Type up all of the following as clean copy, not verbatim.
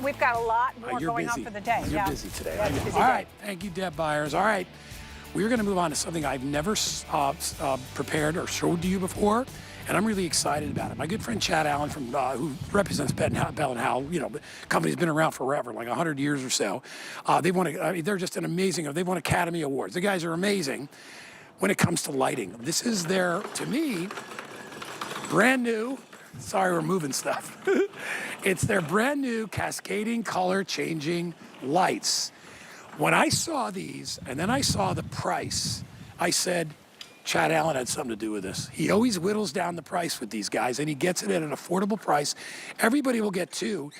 We've got a lot more going on for the day. You're busy today. Yeah, busy All right. Thank you, Deb Byers. All right. We're going to move on to something I've never prepared or showed to you before, and I'm really excited about it. My good friend Chad Allen, from who represents Bell+Howell, you know, the company's been around forever, like 100 years or so. They won. They're just an amazing. They won Academy Awards. The guys are amazing when it comes to lighting. This is their, to me, brand new. Sorry, we're moving stuff. It's their brand new cascading color changing lights. When I saw these and then I saw the price, I said, Chad Allen had something to do with this. He always whittles down the price with these guys, and he gets it at an affordable price. Everybody will get two.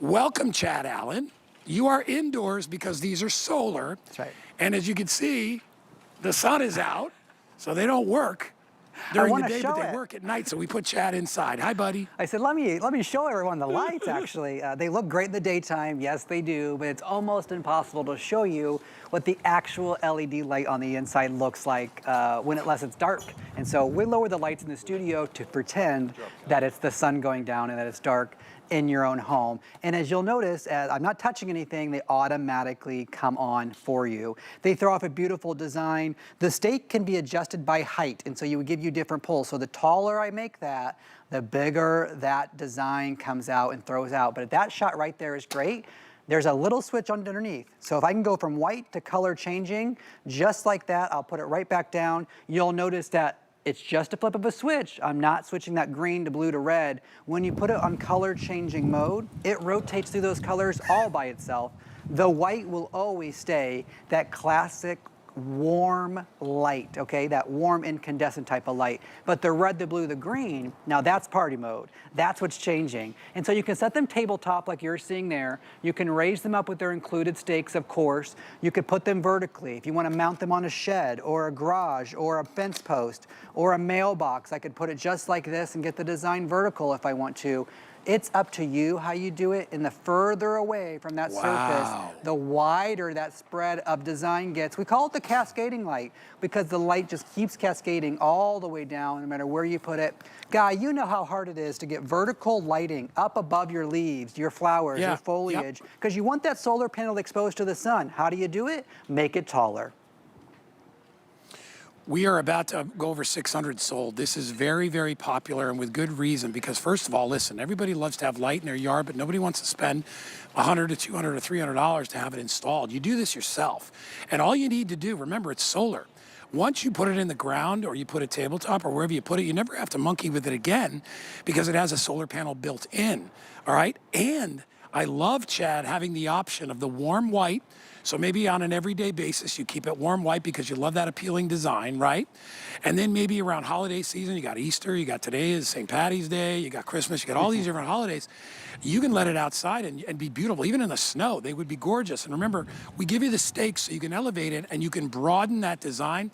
Welcome, Chad Allen. You are indoors because these are solar. That's right. And as you can see, the sun is out, so they don't work during the day, but they work at night, so we put Chad inside. Hi, buddy. I said, let me show everyone the lights, actually. They look great in the daytime. Yes, they do, but it's almost impossible to show you what the actual LED light on the inside looks like unless it's dark. And so we lower the lights in the studio to pretend that it's the sun going down and that it's dark in your own home. And as you'll notice, as I'm not touching anything, they automatically come on for you. They throw off a beautiful design. The stake can be adjusted by height, and so you would give you different pulls. So the taller I make that, the bigger that design comes out and throws out. But that shot right there is great. There's a little switch underneath. So if I can go from white to color changing, just like that, I'll put it right back down. You'll notice that it's just a flip of a switch. I'm not switching that green to blue to red. When you put it on color changing mode, it rotates through those colors all by itself. The white will always stay that classic warm light, okay? That warm incandescent type of light. But the red, the blue, the green, now that's party mode. That's what's changing. And so you can set them tabletop like you're seeing there. You can raise them up with their included stakes, of course. You could put them vertically. If you want to mount them on a shed or a garage or a fence post or a mailbox, I could put it just like this and get the design vertical if I want to. It's up to you how you do it, and the further away from that surface, the wider that spread of design gets. We call it the cascading light because the light just keeps cascading all the way down no matter where you put it. Guy, you know how hard it is to get vertical lighting up above your leaves, your flowers, your foliage, because you want that solar panel exposed to the sun. How do you do it? Make it taller. We are about to go over 600 sold. This is very, very popular, and with good reason, because first of all, listen, everybody loves to have light in their yard, but nobody wants to spend $100 to $200 or $300 to have it installed. You do this yourself. And all you need to do, remember, it's solar. Once you put it in the ground or you put it tabletop or wherever you put it, you never have to monkey with it again because it has a solar panel built in, all right? And I love, Chad, having the option of the warm white. So maybe on an everyday basis, you keep it warm white because you love that appealing design, right? And then maybe around holiday season, you got Easter, you got today is St. Patty's Day, you got Christmas, you got all these different holidays. You can let it outside and be beautiful. Even in the snow, they would be gorgeous. And remember, we give you the stakes so you can elevate it and you can broaden that design.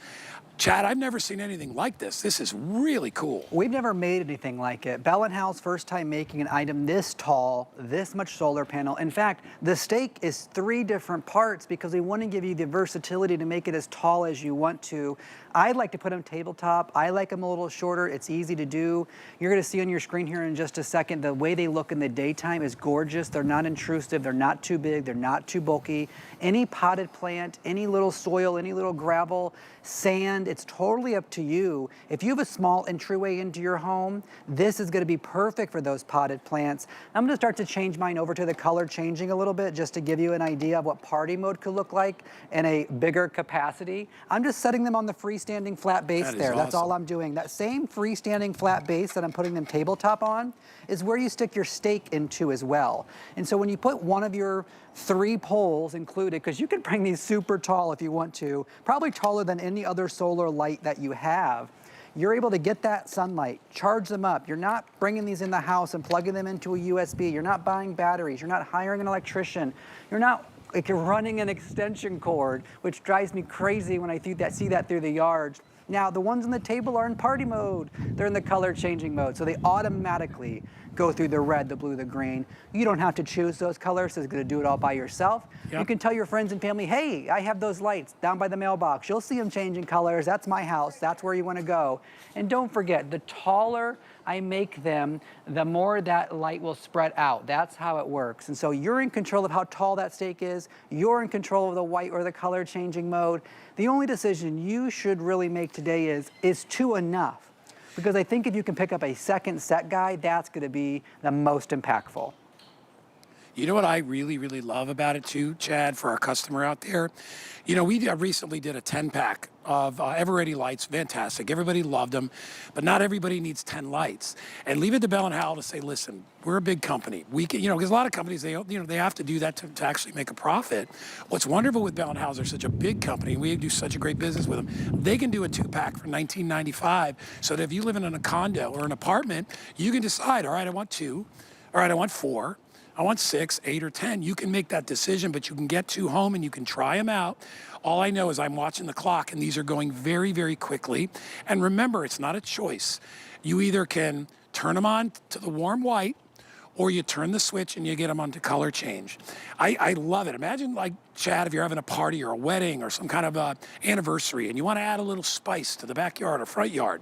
Chad, I've never seen anything like this. This is really cool. We've never made anything like it. Bell+Howell's first time making an item this tall, this much solar panel. In fact, the stake is 3 different parts because we want to give you the versatility to make it as tall as you want to. I'd like to put them tabletop. I like them a little shorter. It's easy to do. You're going to see on your screen here in just a second, the way they look in the daytime is gorgeous. They're not intrusive. They're not too big. They're not too bulky. Any potted plant, any little soil, any little gravel, sand, it's totally up to you. If you have a small entryway into your home, this is going to be perfect for those potted plants. I'm going to start to change mine over to the color changing a little bit just to give you an idea of what party mode could look like in a bigger capacity. I'm just setting them on the freestanding flat base there. That's all I'm doing. That same freestanding flat base that I'm putting them tabletop on is where you stick your stake into as well. And so when you put one of your 3 poles included, because you can bring these super tall if you want to, probably taller than any other solar light that you have, you're able to get that sunlight, charge them up. You're not bringing these in the house and plugging them into a USB. You're not buying batteries. You're not hiring an electrician. You're not running an extension cord, which drives me crazy when I see that through the yards. Now, the ones on the table are in party mode. They're in the color changing mode, so they automatically go through the red, the blue, the green. You don't have to choose those colors, so it's gonna do it all by yourself. Yep. You can tell your friends and family, hey, I have those lights down by the mailbox. You'll see them changing colors. That's my house. That's where you wanna go. And don't forget, the taller I make them, the more that light will spread out. That's how it works. And so you're in control of how tall that stake is. You're in control of the white or the color changing mode. The only decision you should really make today is two enough? Because I think if you can pick up a second set guide, that's gonna be the most impactful. You know what I really, really love about it too, Chad, for our customer out there? You know, we recently did a 10-pack of Ever-Ready lights, fantastic. Everybody loved them, but not everybody needs 10 lights. And leave it to Bell+Howell to say, listen, we're a big company. We can, you know, because a lot of companies, they have to do that to actually make a profit. What's wonderful with Bell+Howell is they're such a big company, and we do such a great business with them. They can do a 2-pack for $19.95, so that if you live in a condo or an apartment, you can decide, all right, I want 2, all right, I want 4, I want 6, 8, or 10. You can make that decision, but you can get 2 home and you can try them out. All I know is I'm watching the clock and these are going very, very quickly. And remember, it's not a choice. You either can turn them on to the warm white, or you turn the switch and you get them onto color change. I love it. Imagine, like, Chad, if you're having a party or a wedding or some kind of anniversary and you want to add a little spice to the backyard or front yard,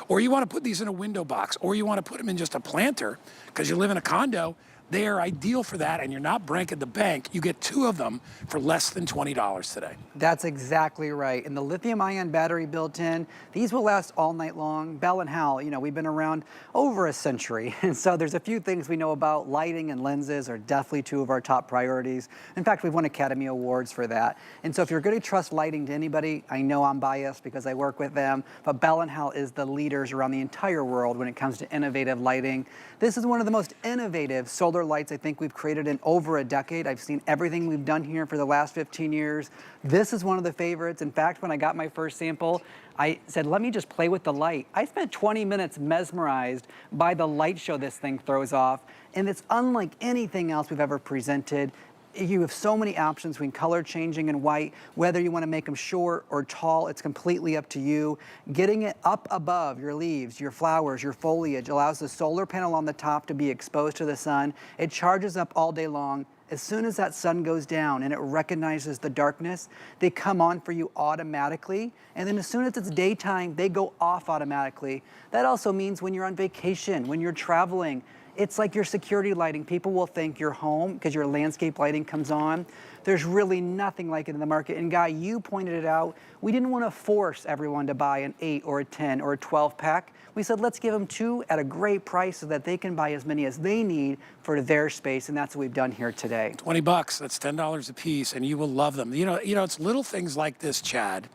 or you want to put these in a window box, or you want to put them in just a planter because you live in a condo. They are ideal for that, and you're not breaking the bank. You get 2 of them for less than $20 today. That's exactly right. And the lithium-ion battery built in, these will last all night long. Bell+Howell, you know, we've been around over a century. And so there's a few things we know about. Lighting and lenses are definitely 2 of our top priorities. In fact, we've won Academy Awards for that. And so if you're going to trust lighting to anybody, I know I'm biased because I work with them, but Bell+Howell is the leaders around the entire world when it comes to innovative lighting. This is one of the most innovative solar lights I think we've created in over a decade. I've seen everything we've done here for the last 15 years. This is one of the favorites. In fact, when I got my first sample, I said, let me just play with the light. I spent 20 minutes mesmerized by the light show this thing throws off, and it's unlike anything else we've ever presented. You have so many options between color changing and white. Whether you want to make them short or tall, it's completely up to you. Getting it up above your leaves, your flowers, your foliage allows the solar panel on the top to be exposed to the sun. It charges up all day long. As soon as that sun goes down and it recognizes the darkness, they come on for you automatically. And then as soon as it's daytime, they go off automatically. That also means when you're on vacation, when you're traveling, it's like your security lighting. People will think you're home because your landscape lighting comes on. There's really nothing like it in the market. And Guy, you pointed it out. We didn't want to force everyone to buy an 8 or a 10 or a 12-pack. We said, let's give them 2 at a great price so that they can buy as many as they need for their space. And that's what we've done here today. $20, that's $10 a piece, and you will love them. You know, it's little things like this, Chad,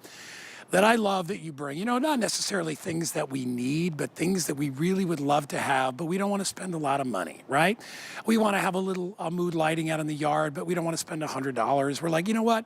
that I love that you bring. You know, not necessarily things that we need, but things that we really would love to have, but we don't want to spend a lot of money, right? We want to have a little mood lighting out in the yard, but we don't want to spend $100. We're like, you know what?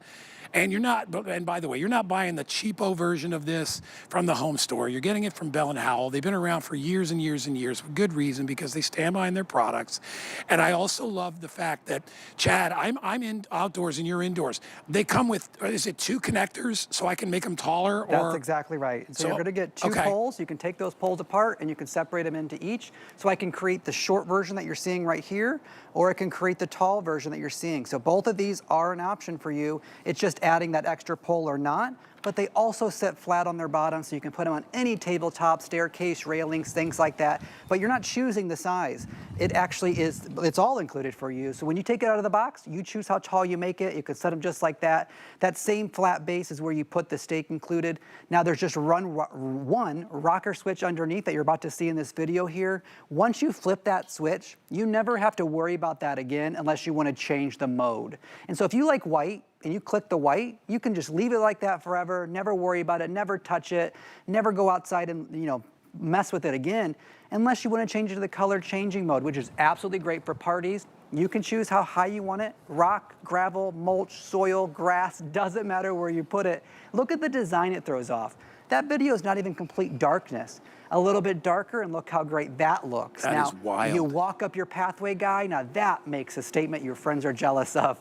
And you're not, and by the way, you're not buying the cheapo version of this from the home store. You're getting it from Bell+Howell. They've been around for years and years and years, with good reason, because they stand behind their products. And I also love the fact that, Chad, I'm in outdoors and you're indoors. They come with, is it 2 connectors so I can make them taller? Or? That's exactly right. So you're going to get 2 poles. You can take those poles apart and you can separate them into each. So I can create the short version that you're seeing right here, or I can create the tall version that you're seeing. So both of these are an option for you. It's just adding that extra pole or not, but they also sit flat on their bottom, so you can put them on any tabletop, staircase, railings, things like that, but you're not choosing the size. It actually is, it's all included for you. So when you take it out of the box, you choose how tall you make it. You could set them just like that. That same flat base is where you put the stake included. Now there's just one rocker switch underneath that you're about to see in this video here. Once you flip that switch, you never have to worry about that again unless you want to change the mode. And so if you like white, and you click the white, you can just leave it like that forever, never worry about it, never touch it, never go outside and, you know, mess with it again, unless you want to change it to the color changing mode, which is absolutely great for parties. You can choose how high you want it, rock, gravel, mulch, soil, grass, doesn't matter where you put it. Look at the design it throws off. That video is not even complete darkness. A little bit darker, and look how great that looks. That is wild. You walk up your pathway, Guy, now that makes a statement your friends are jealous of.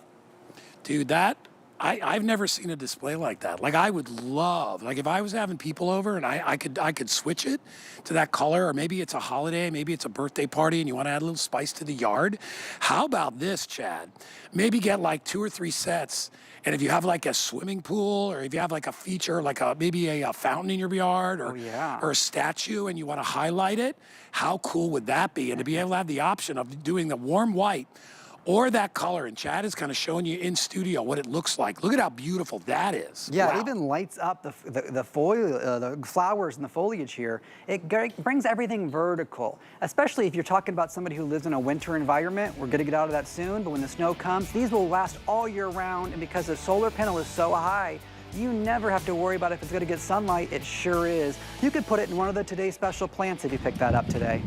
Dude, that I've never seen a display like that. Like I would love, like if I was having people over and I could switch it to that color, or maybe it's a holiday, maybe it's a birthday party and you want to add a little spice to the yard. How about this, Chad? Maybe get like 2 or 3 sets. And if you have like a swimming pool, or if you have like a feature, like maybe a fountain in your yard, or, or a statue, and you want to highlight it, how cool would that be? And to be able to have the option of doing the warm white or that color, and Chad is kind of showing you in studio what it looks like. Look at how beautiful that is. Yeah, wow. It even lights up the flowers and the foliage here. It brings everything vertical, especially if you're talking about somebody who lives in a winter environment. We're gonna get out of that soon, but when the snow comes, these will last all year round, and because the solar panel is so high, you never have to worry about if it's gonna get sunlight. It sure is. You could put it in one of the Today Special plants if you pick that up today.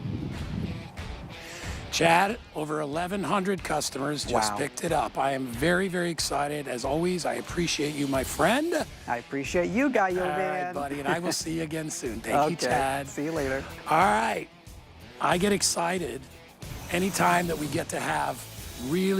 Chad, over 1,100 customers just picked it up. I am very, very excited. As always, I appreciate you, my friend. I appreciate you, Guy Yovan. All right, buddy, and I will see you again soon. Thank you, Chad. See you later. All right. I get excited anytime that we get to have really